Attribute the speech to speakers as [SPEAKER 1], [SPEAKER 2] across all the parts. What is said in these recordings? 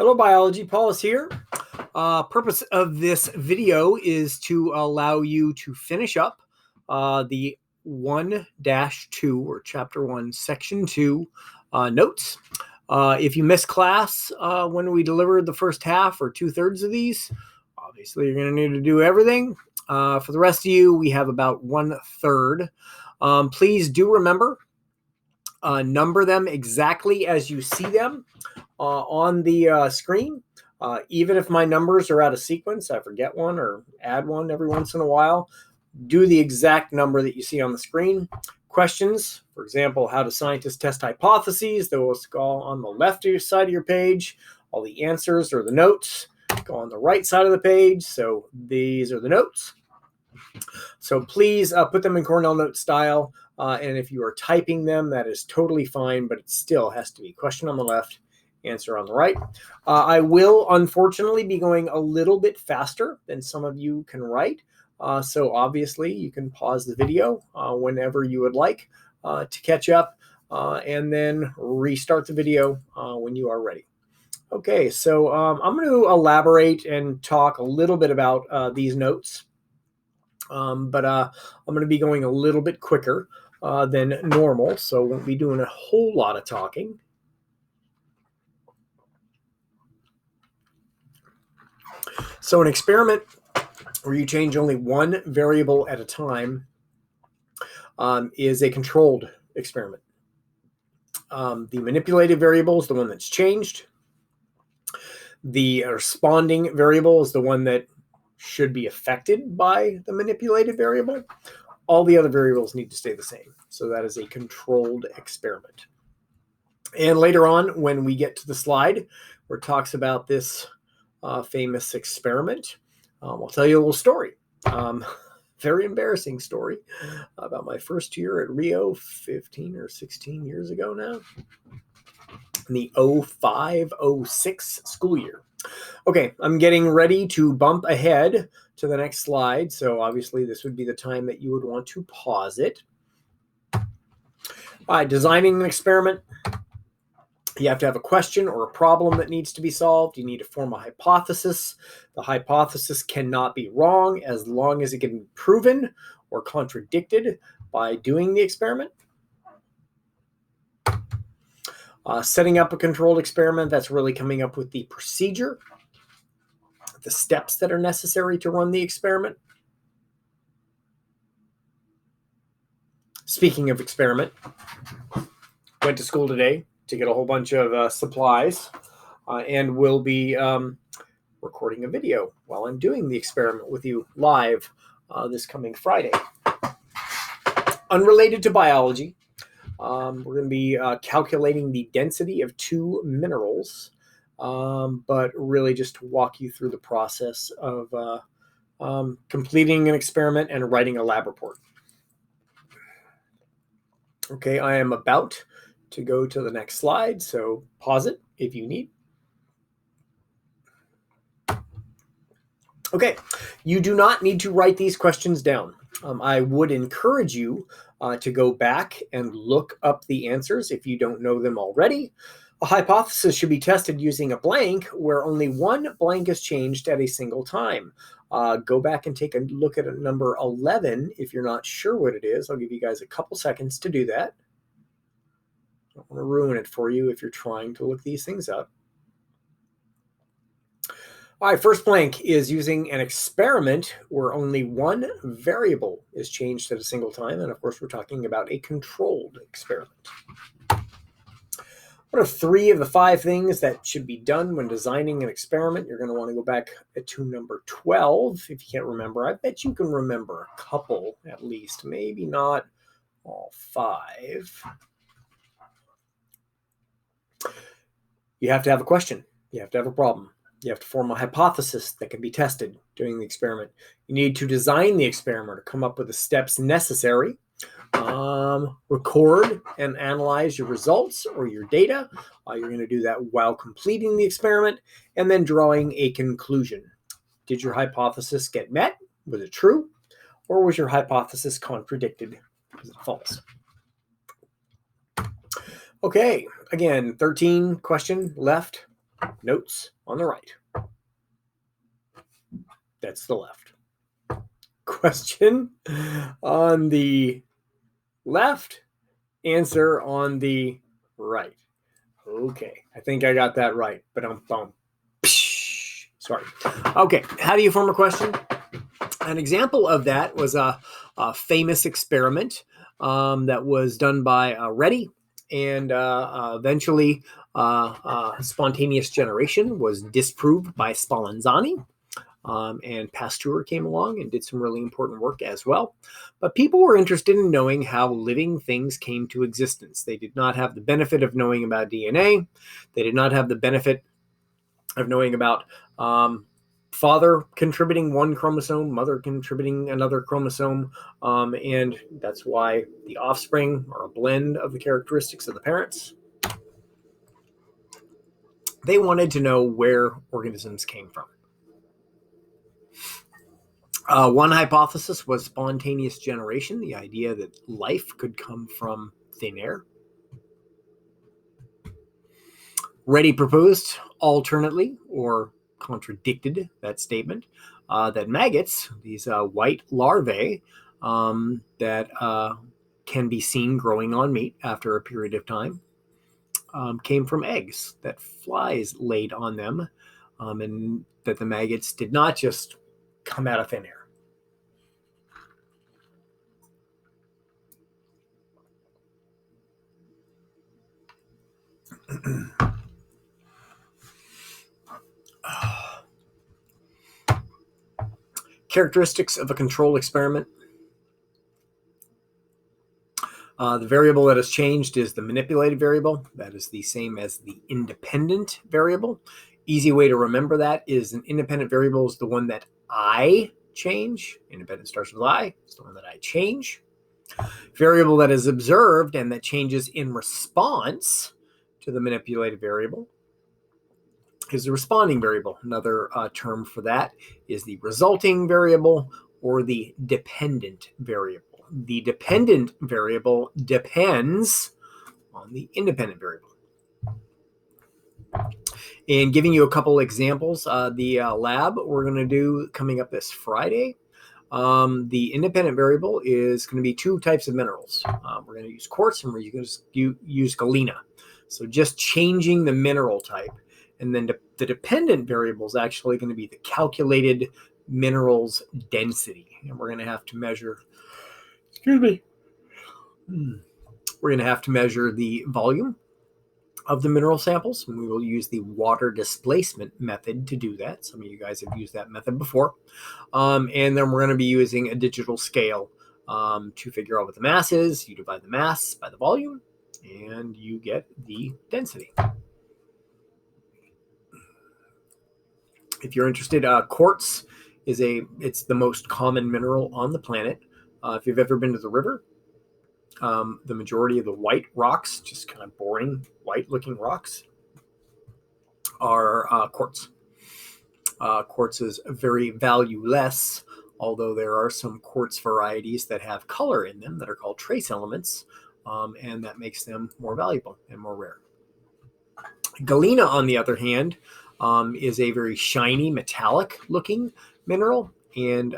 [SPEAKER 1] Hello, biology. Paul is here. Purpose of this video is to allow you to finish up the 1-2 or chapter 1, section 2 notes. If you missed class when we delivered the first half or 2/3 of these, obviously you're going to need to do everything. For the rest of you, we have about 1/3. Please do remember, number them exactly as you see them on the screen. Even if my numbers are out of sequence, I forget one or add one every once in a while, do the exact number that you see on the screen. Questions, for example, how do scientists test hypotheses? Those go on the left side of your page. All the answers or the notes go on the right side of the page. So these are the notes. So please put them in Cornell note style. And if you are typing them, that is totally fine, but it still has to be question on the left, answer on the right. I will unfortunately be going a little bit faster than some of you can write. So obviously you can pause the video whenever you would like to catch up and then restart the video when you are ready. Okay, so I'm going to elaborate and talk a little bit about these notes. But I'm going to be going a little bit quicker than normal, so won't be doing a whole lot of talking. So an experiment where you change only one variable at a time is a controlled experiment. The manipulated variable is the one that's changed. The responding variable is the one that should be affected by the manipulated variable. All the other variables need to stay the same. So that is a controlled experiment. And later on, when we get to the slide where it talks about this famous experiment, I'll tell you a little story. Very embarrassing story about my first year at Rio 15 or 16 years ago now, in the 05-06 school year. Okay, I'm getting ready to bump ahead to the next slide. So obviously this would be the time that you would want to pause it. All right, designing an experiment. You have to have a question or a problem that needs to be solved. You need to form a hypothesis. The hypothesis cannot be wrong as long as it can be proven or contradicted by doing the experiment. Setting up a controlled experiment, that's really coming up with the procedure, the steps that are necessary to run the experiment. Speaking of experiment, went to school today to get a whole bunch of supplies and will be recording a video while I'm doing the experiment with you live this coming Friday. Unrelated to biology, we're going to be calculating the density of two minerals, but really just to walk you through the process of completing an experiment and writing a lab report. Okay, I am about to go to the next slide, so pause it if you need. Okay, you do not need to write these questions down. I would encourage you to go back and look up the answers if you don't know them already. A hypothesis should be tested using a blank where only one blank is changed at a single time. Go back and take a look at number 11 if you're not sure what it is. I'll give you guys a couple seconds to do that. I don't want to ruin it for you if you're trying to look these things up. All right, first blank is using an experiment where only one variable is changed at a single time. And of course, we're talking about a controlled experiment. What are 3 of the 5 things that should be done when designing an experiment? You're going to want to go back to number 12 if you can't remember. I bet you can remember a couple at least, maybe not all 5. You have to have a question. You have to have a problem. You have to form a hypothesis that can be tested during the experiment. You need to design the experiment or come up with the steps necessary. Record and analyze your results or your data. You're going to do that while completing the experiment and then drawing a conclusion. Did your hypothesis get met? Was it true? Or was your hypothesis contradicted? Was it false? Okay, again, 13 question left. Notes on the right. That's the left. Question on the left, answer on the right. Okay, I think I got that right, but sorry. Okay, how do you form a question? An example of that was a famous experiment that was done by Reddy, and eventually spontaneous generation was disproved by Spallanzani. And Pasteur came along and did some really important work as well. But people were interested in knowing how living things came to existence. They did not have the benefit of knowing about DNA. They did not have the benefit of knowing about father contributing one chromosome, mother contributing another chromosome. And that's why the offspring are a blend of the characteristics of the parents. They wanted to know where organisms came from. One hypothesis was spontaneous generation, the idea that life could come from thin air. Reddy proposed alternately, or contradicted that statement, that maggots, these white larvae that can be seen growing on meat after a period of time, came from eggs that flies laid on them, and that the maggots did not just come out of thin air. Characteristics of a control experiment. The variable that has changed is the manipulated variable. That is the same as the independent variable. Easy way to remember that is an independent variable is the one that I change. Independent starts with I. It's the one that I change. Variable that is observed and that changes in response to the manipulated variable is the responding variable. Another term for that is the resulting variable or the dependent variable. The dependent variable depends on the independent variable. And giving you a couple examples, the lab we're going to do coming up this Friday, the independent variable is going to be two types of minerals. We're going to use quartz and we're going to use galena. So just changing the mineral type. And then the dependent variable is actually going to be the calculated mineral's density. And we're going to have to measure, we're going to have to measure the volume of the mineral samples. And we will use the water displacement method to do that. Some of you guys have used that method before. And then we're going to be using a digital scale to figure out what the mass is. You divide the mass by the volume and you get the density. If you're interested, quartz is it's the most common mineral on the planet. If you've ever been to the river, the majority of the white rocks, just kind of boring white looking rocks, are quartz. Quartz is very valueless, although there are some quartz varieties that have color in them that are called trace elements, and that makes them more valuable and more rare. Galena, on the other hand, is a very shiny, metallic looking mineral, and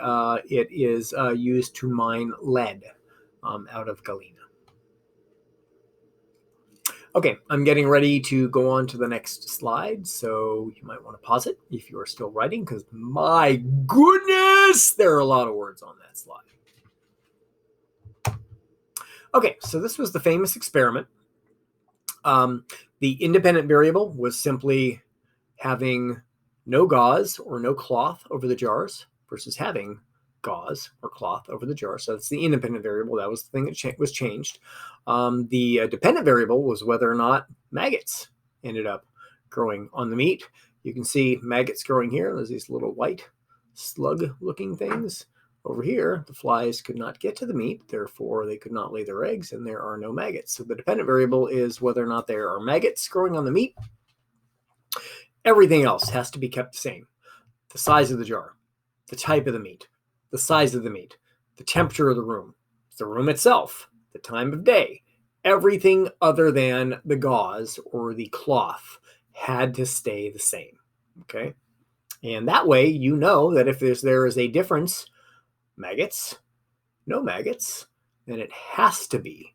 [SPEAKER 1] it is used to mine lead out of galena. Okay, I'm getting ready to go on to the next slide, so you might want to pause it if you are still writing, because my goodness, there are a lot of words on that slide. Okay, so this was the famous experiment. The independent variable was simply having no gauze or no cloth over the jars versus having gauze or cloth over the jar. So that's the independent variable. That was the thing that was changed. The dependent variable was whether or not maggots ended up growing on the meat. You can see maggots growing here. There's these little white slug-looking things. Over here, the flies could not get to the meat, therefore they could not lay their eggs, and there are no maggots. So the dependent variable is whether or not there are maggots growing on the meat. Everything else has to be kept the same. The size of the jar, the type of the meat, the size of the meat, the temperature of the room itself, the time of day, everything other than the gauze or the cloth had to stay the same. Okay. And that way, you know that if there is a difference, maggots, no maggots, then it has to be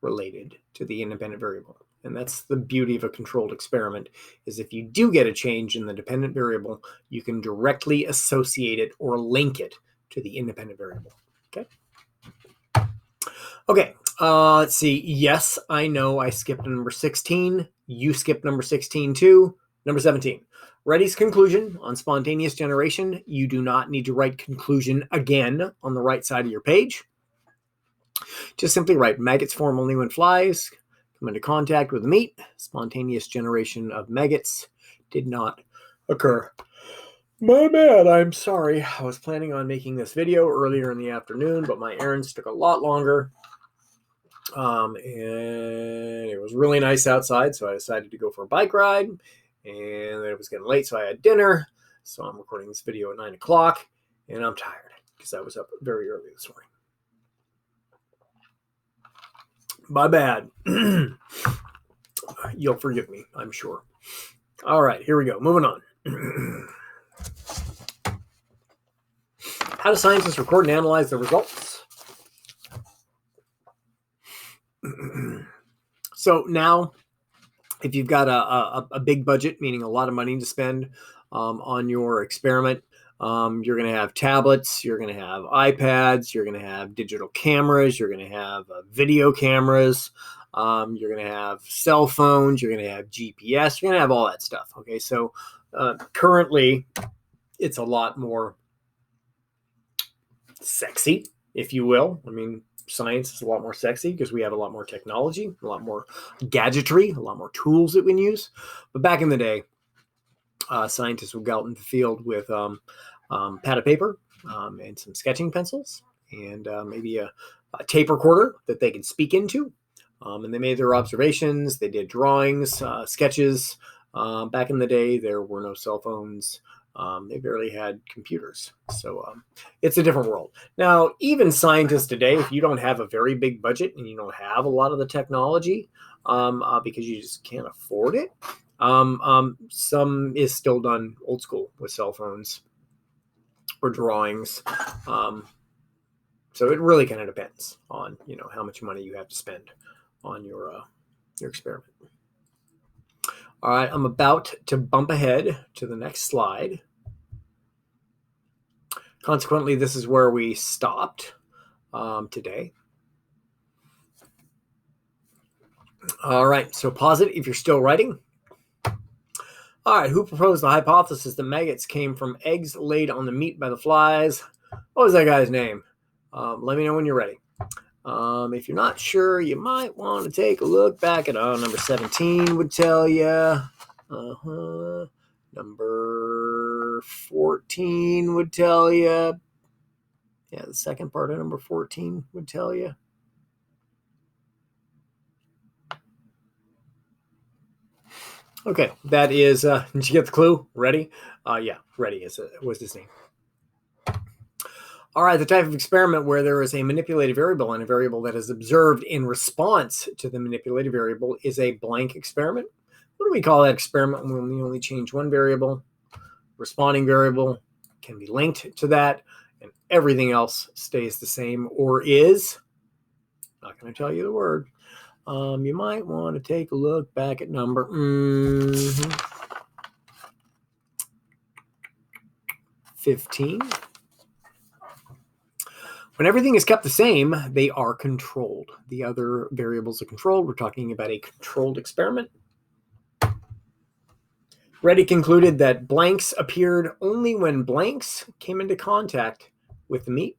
[SPEAKER 1] related to the independent variable. And that's the beauty of a controlled experiment, is if you do get a change in the dependent variable, you can directly associate it or link it to the independent variable. Okay. Okay. Let's see. Yes, I know I skipped number 16. You skipped number 16 too. Number 17. Reddy's conclusion on spontaneous generation. You do not need to write conclusion again on the right side of your page. Just simply write maggots form only when flies come into contact with the meat. Spontaneous generation of maggots did not occur. My bad, I'm sorry. I was planning on making this video earlier in the afternoon, but my errands took a lot longer. And it was really nice outside, so I decided to go for a bike ride. And it was getting late, so I had dinner. So I'm recording this video at 9 o'clock, and I'm tired because I was up very early this morning. My bad. You'll forgive me, I'm sure. All right, here we go. Moving on. How do scientists record and analyze the results? So now, if you've got a big budget, meaning a lot of money to spend on your experiment, you're going to have tablets, you're going to have iPads, you're going to have digital cameras, you're going to have video cameras, you're going to have cell phones, you're going to have GPS, you're going to have all that stuff. Okay, so currently it's a lot more sexy, if you will. I mean, science is a lot more sexy because we have a lot more technology, a lot more gadgetry, a lot more tools that we can use. But back in the day, scientists would go out in the field with pad of paper and some sketching pencils and maybe a tape recorder that they could speak into. And they made their observations. They did drawings, sketches. Back in the day, there were no cell phones. They barely had computers. So it's a different world. Now, even scientists today, if you don't have a very big budget and you don't have a lot of the technology because you just can't afford it, some is still done old school with cell phones or drawings. So it really kind of depends on, how much money you have to spend on your experiment. All right, I'm about to bump ahead to the next slide. Consequently, this is where we stopped today. All right, so pause it if you're still writing. All right, who proposed the hypothesis that maggots came from eggs laid on the meat by the flies? What was that guy's name? Let me know when you're ready. If you're not sure, you might want to take a look back at number 17 would tell you. Number 14 would tell you. Yeah, the second part of number 14 would tell you. Okay, that is, did you get the clue? Ready? Yeah, Ready was his name. All right, the type of experiment where there is a manipulated variable and a variable that is observed in response to the manipulated variable is a blank experiment. What do we call that experiment when we only change one variable? Responding variable can be linked to that, and everything else stays the same or is. Not going to tell you the word. You might want to take a look back at number 15. When everything is kept the same, they are controlled. The other variables are controlled. We're talking about a controlled experiment. Reddy concluded that blanks appeared only when blanks came into contact with the meat.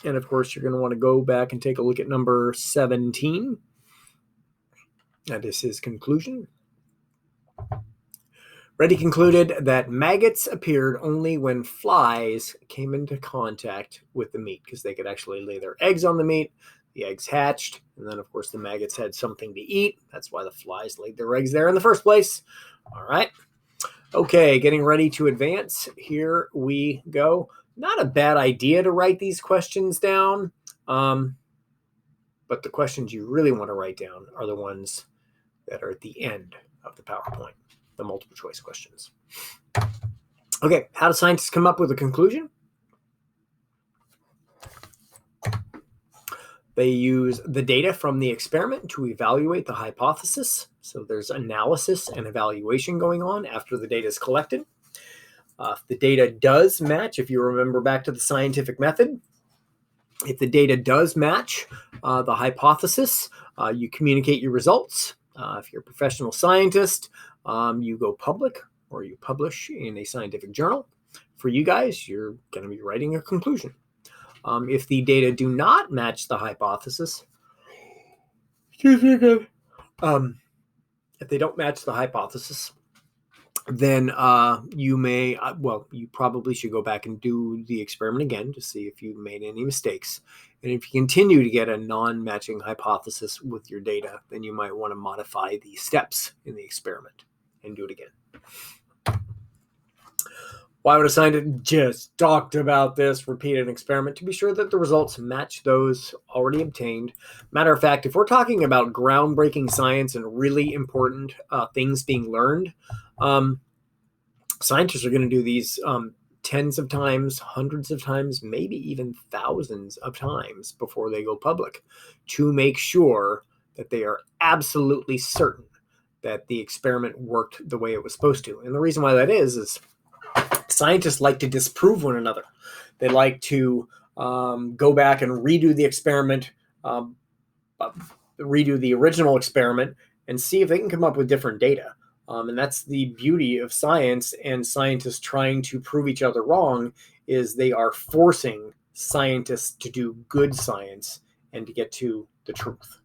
[SPEAKER 1] And of course, you're going to want to go back and take a look at number 17. That is his conclusion. Reddy concluded that maggots appeared only when flies came into contact with the meat because they could actually lay their eggs on the meat. The eggs hatched, and then, of course, the maggots had something to eat. That's why the flies laid their eggs there in the first place. All right. Okay, getting ready to advance. Here we go. Not a bad idea to write these questions down, but the questions you really want to write down are the ones that are at the end of the PowerPoint. the multiple choice questions. Okay, how do scientists come up with a conclusion? They use the data from the experiment to evaluate the hypothesis. So there's analysis and evaluation going on after the data is collected. If the data does match, if you remember back to the scientific method, if the data does match the hypothesis, you communicate your results. If you're a professional scientist, you go public or you publish in a scientific journal. For you guys, you're going to be writing a conclusion. If the data do not match the hypothesis, if they don't match the hypothesis, then you probably should go back and do the experiment again to see if you made any mistakes. And if you continue to get a non-matching hypothesis with your data, then you might want to modify the steps in the experiment and do it again. Why would a scientist just talked about this, repeat an experiment to be sure that the results match those already obtained? Matter of fact, if we're talking about groundbreaking science and really important things being learned, scientists are going to do these tens of times, hundreds of times, maybe even thousands of times before they go public to make sure that they are absolutely certain that the experiment worked the way it was supposed to. And the reason why that is scientists like to disprove one another. They like to go back and redo the experiment, redo the original experiment, and see if they can come up with different data. And that's the beauty of science and scientists trying to prove each other wrong, is they are forcing scientists to do good science and to get to the truth.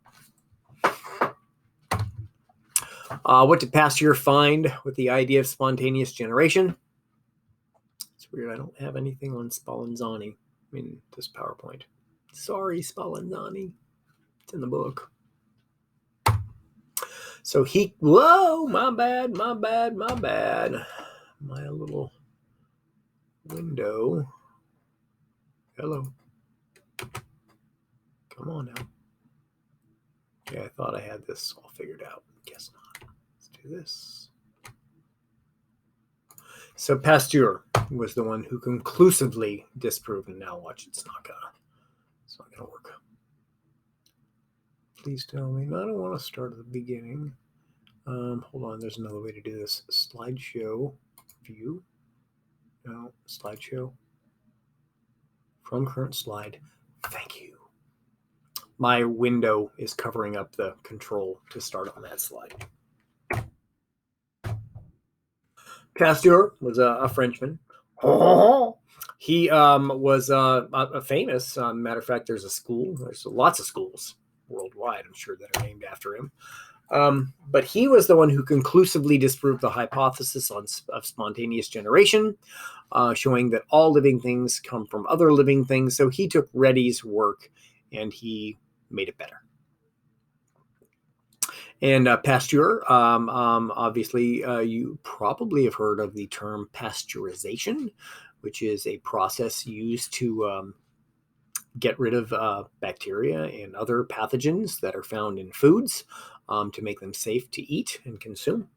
[SPEAKER 1] What did Pasteur find with the idea of spontaneous generation? It's weird, I don't have anything on Spallanzani in this PowerPoint. Sorry, Spallanzani. It's in the book. So whoa, my bad. My little window. Hello. Come on now. Yeah, I thought I had this all figured out. Guess not. Let's do this. So Pasteur was the one who conclusively disproved, and now watch, it's not gonna work. Please tell me. No, I don't want to start at the beginning. Hold on, there's another way to do this. Slideshow view. No, slideshow. From current slide. Thank you. My window is covering up the control to start on that slide. Pasteur was a Frenchman. He was a famous, matter of fact, there's lots of schools worldwide, I'm sure, that are named after him. But he was the one who conclusively disproved the hypothesis of spontaneous generation, showing that all living things come from other living things. So he took Reddy's work and he made it better. And Pasteur, obviously, you probably have heard of the term pasteurization, which is a process used to get rid of bacteria and other pathogens that are found in foods to make them safe to eat and consume.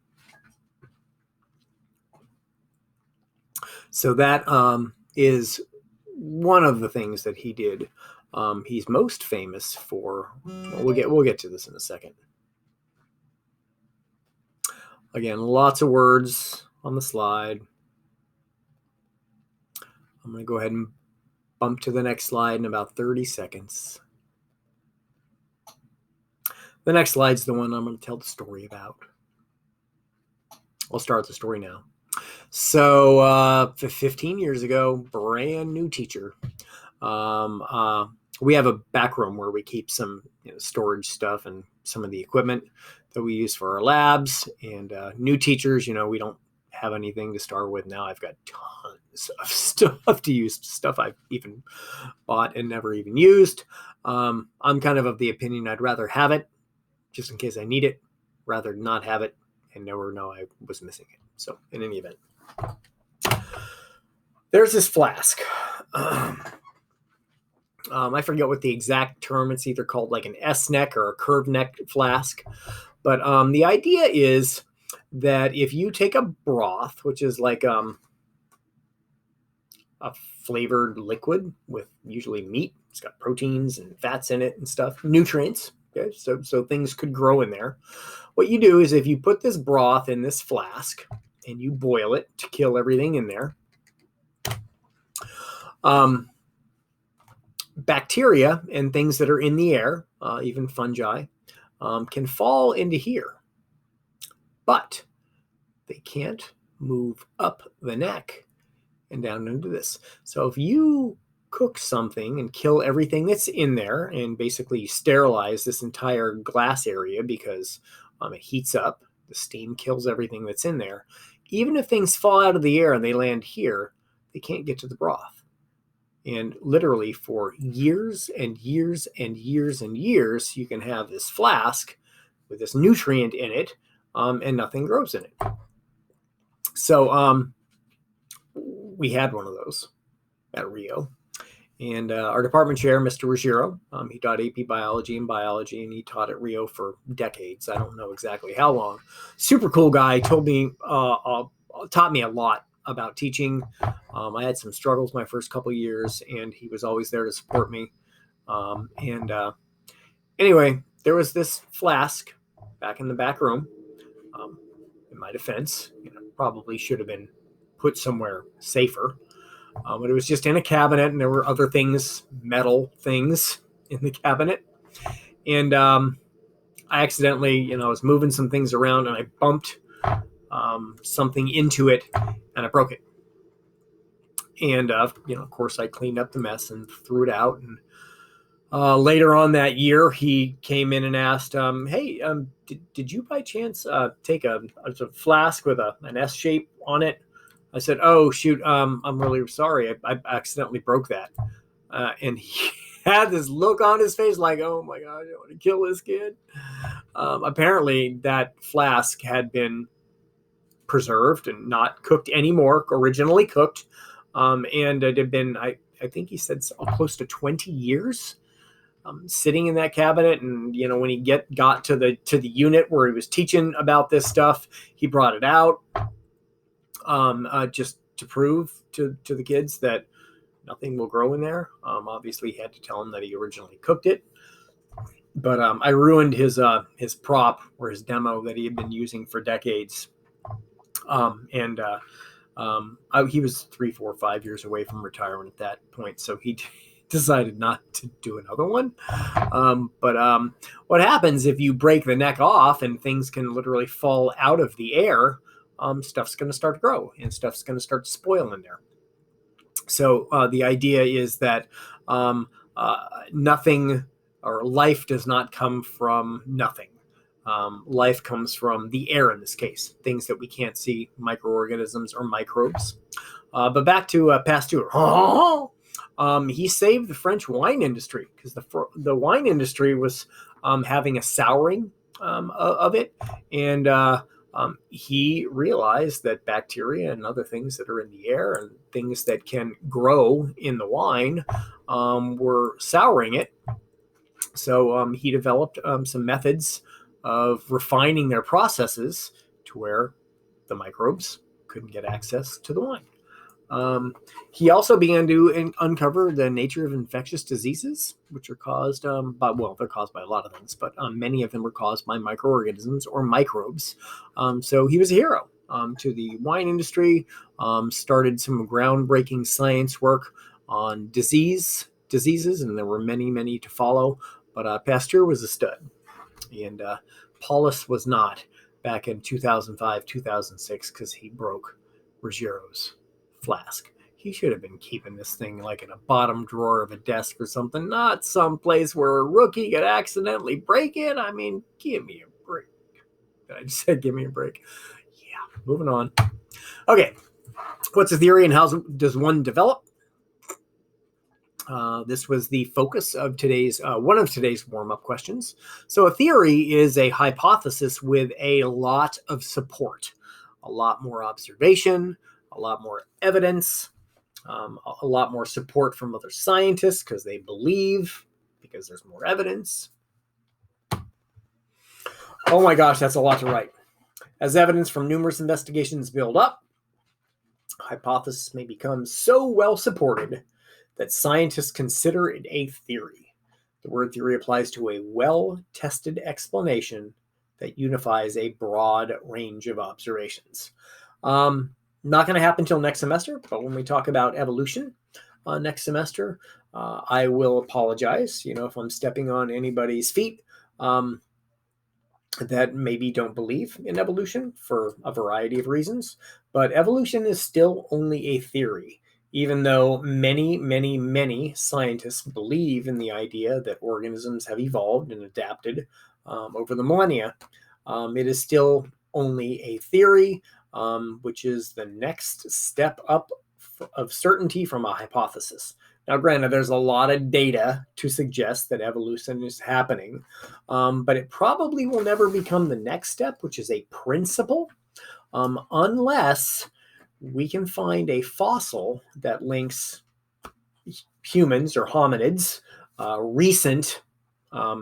[SPEAKER 1] So that is one of the things that he did. He's most famous for. We'll get to this in a second. Again, lots of words on the slide. I'm going to go ahead and bump to the next slide in about 30 seconds. The next slide's the one I'm going to tell the story about. I'll start the story now. So 15 years ago, brand new teacher. We have a back room where we keep some storage stuff and some of the equipment that we use for our labs. And new teachers, we don't have anything to start with. Now I've got tons of stuff to use, stuff I've even bought and never even used. I'm kind of the opinion I'd rather have it just in case I need it, rather not have it and never know I was missing it. So in any event, there's this flask. I forget what the exact term. It's either called like an S-neck or a curved neck flask. But the idea is that if you take a broth, which is like a flavored liquid with usually meat, it's got proteins and fats in it and stuff, nutrients. Okay, so things could grow in there. What you do is if you put this broth in this flask and you boil it to kill everything in there, bacteria and things that are in the air, even fungi, can fall into here, but they can't move up the neck and down into this. So if you cook something and kill everything that's in there and basically sterilize this entire glass area because it heats up, the steam kills everything that's in there, even if things fall out of the air and they land here, they can't get to the broth. And literally for years and years and years and years, you can have this flask with this nutrient in it, and nothing grows in it. So we had one of those at Rio. And our department chair, Mr. Ruggiero, he taught AP Biology and Biology, and he taught at Rio for decades. I don't know exactly how long. Super cool guy, taught me a lot about teaching. I had some struggles my first couple of years, and he was always there to support me. Anyway, there was this flask back in the back room. In my defense, probably should have been put somewhere safer. But it was just in a cabinet, and there were other things, metal things in the cabinet. And I accidentally, I was moving some things around, and I bumped something into it, and I broke it. And, of course, I cleaned up the mess and threw it out. And later on that year, he came in and asked, hey, did you by chance take a flask with an S shape on it? I said, oh, shoot, I'm really sorry. I accidentally broke that. And he had this look on his face like, oh, my God, I want to kill this kid. Apparently, that flask had been preserved and not cooked anymore, originally cooked. And it had been, I think he said close to 20 years sitting in that cabinet. And, when he got to the unit where he was teaching about this stuff, he brought it out. Just to prove to the kids that nothing will grow in there. Obviously, he had to tell them that he originally cooked it. But I ruined his prop or his demo that he had been using for decades. He was 3, 4, 5 years away from retirement at that point, so he decided not to do another one. But what happens if you break the neck off and things can literally fall out of the air? Stuff's going to start to grow and stuff's going to start to spoil in there. So the idea is that nothing or life does not come from nothing. Life comes from the air in this case, things that we can't see, microorganisms or microbes. But back to Pasteur. He saved the French wine industry because the wine industry was having a souring of it. And he realized that bacteria and other things that are in the air and things that can grow in the wine were souring it. So he developed some methods of refining their processes to where the microbes couldn't get access to the wine. He also began to uncover the nature of infectious diseases, which are caused they're caused by a lot of things, but many of them were caused by microorganisms or microbes. So he was a hero to the wine industry, started some groundbreaking science work on diseases, and there were many, many to follow. But Pasteur was a stud, and Paulus was not back in 2005, 2006, because he broke Ruggiero's flask. He should have been keeping this thing like in a bottom drawer of a desk or something, not someplace where a rookie could accidentally break it. I mean, give me a break. I just said give me a break. Yeah, moving on. Okay, what's the theory and how does one develop? This was the focus of one of today's warm-up questions. So a theory is a hypothesis with a lot of support, a lot more observation, a lot more evidence, a lot more support from other scientists because they believe, because there's more evidence. Oh my gosh, that's a lot to write. As evidence from numerous investigations build up, hypothesis may become so well supported that scientists consider it a theory. The word theory applies to a well-tested explanation that unifies a broad range of observations. Not going to happen until next semester, but when we talk about evolution next semester, I will apologize, if I'm stepping on anybody's feet that maybe don't believe in evolution for a variety of reasons. But evolution is still only a theory, even though many, many, many scientists believe in the idea that organisms have evolved and adapted over the millennia. It is still only a theory, which is the next step up of certainty from a hypothesis. Now, granted, there's a lot of data to suggest that evolution is happening, but it probably will never become the next step, which is a principle, unless we can find a fossil that links humans or hominids, recent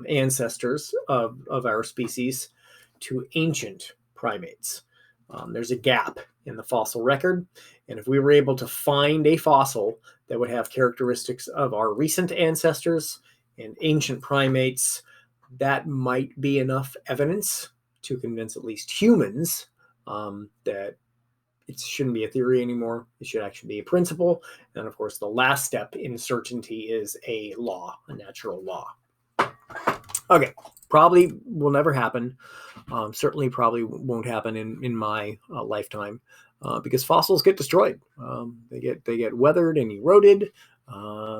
[SPEAKER 1] ancestors of our species, to ancient primates. There's a gap in the fossil record, and if we were able to find a fossil that would have characteristics of our recent ancestors and ancient primates, that might be enough evidence to convince at least humans that it shouldn't be a theory anymore. It should actually be a principle. And of course, the last step in certainty is a law, a natural law. Okay, probably will never happen. Certainly probably won't happen in my lifetime because fossils get destroyed. They get weathered and eroded.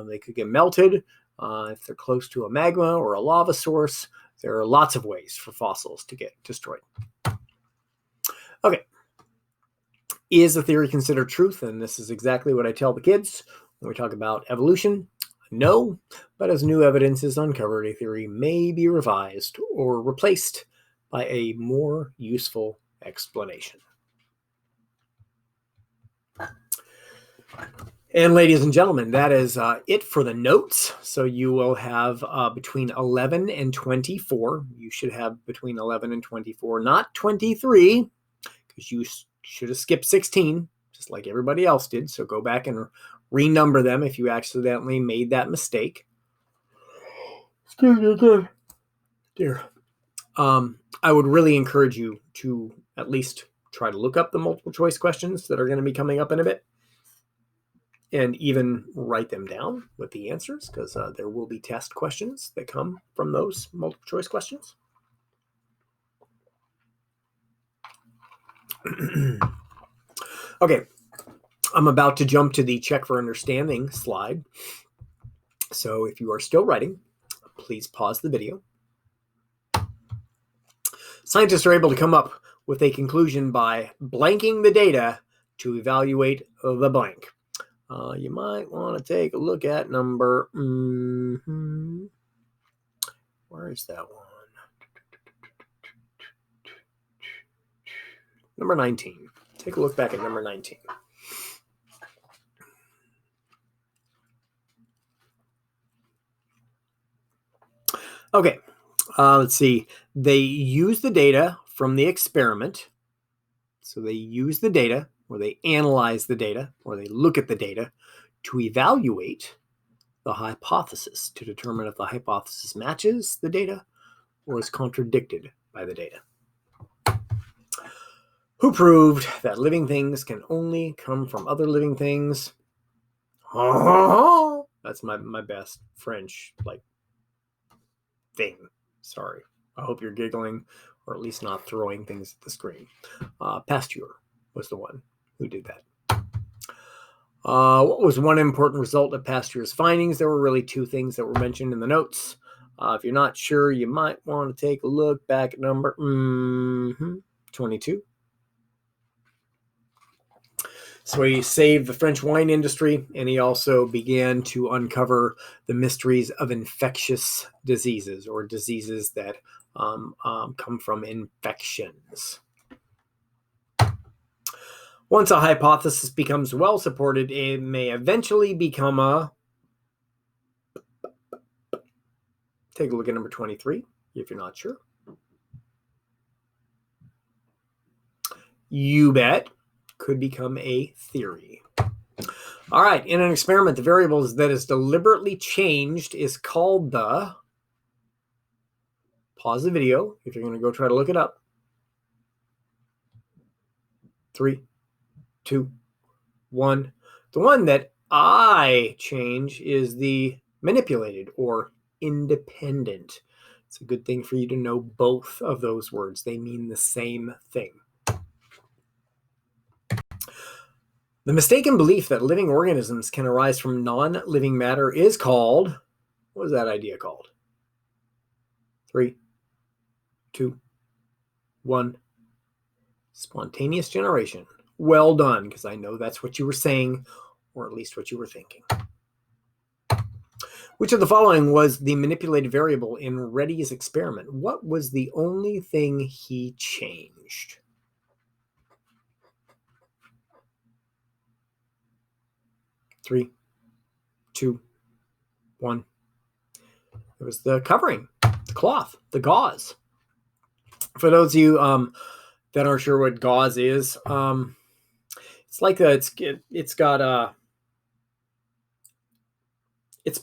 [SPEAKER 1] They could get melted if they're close to a magma or a lava source. There are lots of ways for fossils to get destroyed. Okay. Is a theory considered truth? And this is exactly what I tell the kids when we talk about evolution. No, but as new evidence is uncovered, a theory may be revised or replaced by a more useful explanation. And ladies and gentlemen, that is it for the notes. So you will have between 11 and 24. You should have between 11 and 24, not 23, because you should have skipped 16, just like everybody else did. So go back and renumber them if you accidentally made that mistake. Excuse me again. Dear. I would really encourage you to at least try to look up the multiple choice questions that are going to be coming up in a bit, and even write them down with the answers, because there will be test questions that come from those multiple choice questions. Okay, I'm about to jump to the check for understanding slide. So if you are still writing, please pause the video. Scientists are able to come up with a conclusion by blanking the data to evaluate the blank. You might want to take a look at number, where is that one? Number 19. Take a look back at number 19. Okay, let's see. They use the data from the experiment. So they use the data, or they analyze the data, or they look at the data to evaluate the hypothesis, to determine if the hypothesis matches the data or is contradicted by the data. Who proved that living things can only come from other living things? That's my best French thing. Sorry. I hope you're giggling, or at least not throwing things at the screen. Pasteur was the one who did that. What was one important result of Pasteur's findings? There were really two things that were mentioned in the notes. If you're not sure, you might want to take a look back at number 22. So he saved the French wine industry, and he also began to uncover the mysteries of infectious diseases, or diseases that come from infections. Once a hypothesis becomes well supported, it may eventually become a... Take a look at number 23, if you're not sure. You bet. Could become a theory. All right. In an experiment, the variable that is deliberately changed is called the... Pause the video if you're going to go try to look it up. 3, 2, 1. The one that I change is the manipulated or independent. It's a good thing for you to know both of those words. They mean the same thing. The mistaken belief that living organisms can arise from non-living matter is called... What is that idea called? 3, 2, 1. Spontaneous generation. Well done, because I know that's what you were saying, or at least what you were thinking. Which of the following was the manipulated variable in Reddy's experiment? What was the only thing he changed? 3, 2, 1. It was the covering, the cloth, the gauze. For those of you that aren't sure what gauze is, it's like it's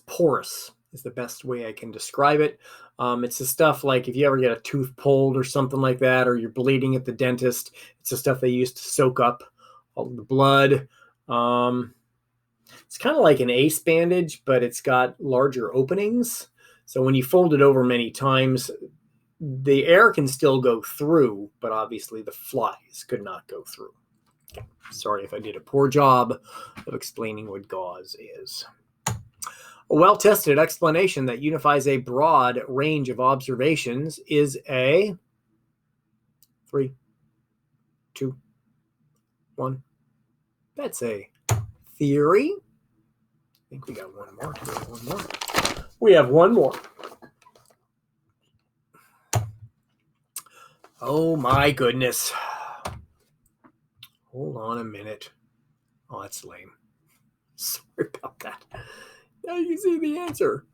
[SPEAKER 1] porous is the best way I can describe it. It's the stuff like if you ever get a tooth pulled or something like that, or you're bleeding at the dentist, it's the stuff they use to soak up all the blood. It's kind of like an ace bandage, but it's got larger openings. So when you fold it over many times, the air can still go through, but obviously the flies could not go through. Okay. Sorry if I did a poor job of explaining what gauze is. A well-tested explanation that unifies a broad range of observations is a 3, 2, 1. That's a theory. I think we got one more. We have one more. Oh my goodness. Hold on a minute. Oh, that's lame. Sorry about that. Now you can see the answer.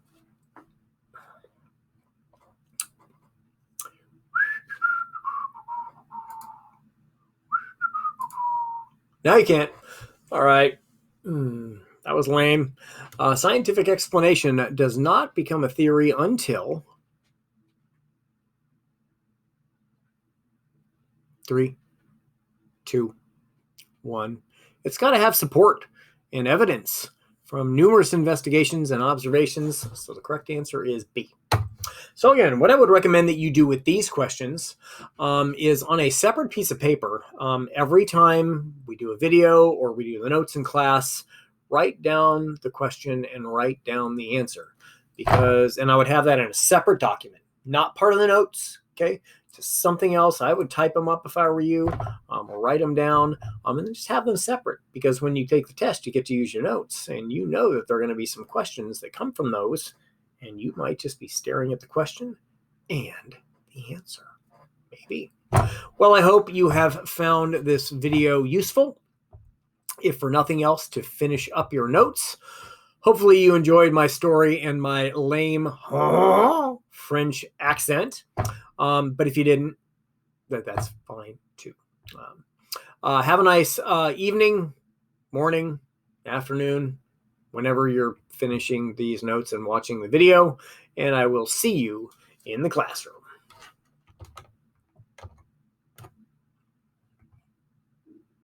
[SPEAKER 1] Now you can't. All right. That was lame. Scientific explanation does not become a theory until 3, 2, 1. It's got to have support and evidence from numerous investigations and observations. So the correct answer is B. So again, what I would recommend that you do with these questions is on a separate piece of paper, every time we do a video or we do the notes in class, write down the question and write down the answer. And I would have that in a separate document, not part of the notes, okay? Just something else. I would type them up if I were you, or write them down, and then just have them separate. Because when you take the test, you get to use your notes, and you know that there are going to be some questions that come from those, and you might just be staring at the question and the answer, maybe. Well, I hope you have found this video useful. If for nothing else, to finish up your notes. Hopefully you enjoyed my story and my lame French accent. But if you didn't, that's fine too. Have a nice evening, morning, afternoon, whenever you're finishing these notes and watching the video. And I will see you in the classroom.